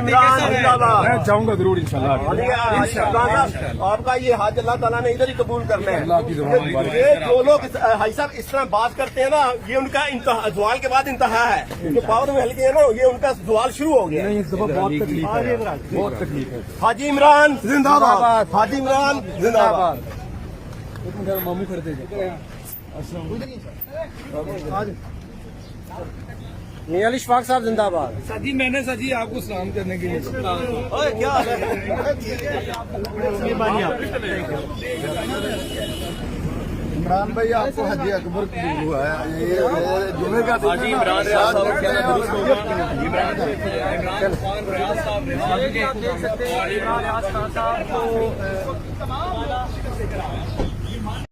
میں جاؤں گا ضرور انشاءاللہ. آپ کا یہ حج اللہ تعالیٰ نے ادھر ہی قبول کرنا ہے. یہ جو لوگ حاجی صاحب اس طرح بات کرتے ہیں نا، یہ ان کا زوال کے بعد انتہا ہے. جو پاور میں ہلکے ہیں نا، یہ ان کا زوال شروع ہو گیا. بہت تکلیف ہے، بہت تکلیف ہے. حاجی عمران زندہ باد، حاجی عمران زندہ باد. ماموں کھڑے تھے. میاں علی اشفاق صاحب زندہ باد. سجی میں نے سجی آپ کو سلام کرنے کے لیے. کیا عمران بھائی آپ کو حج اکبر قبول ہوا ہے. یہ جمعے کا حاجی عمران ریاض صاحب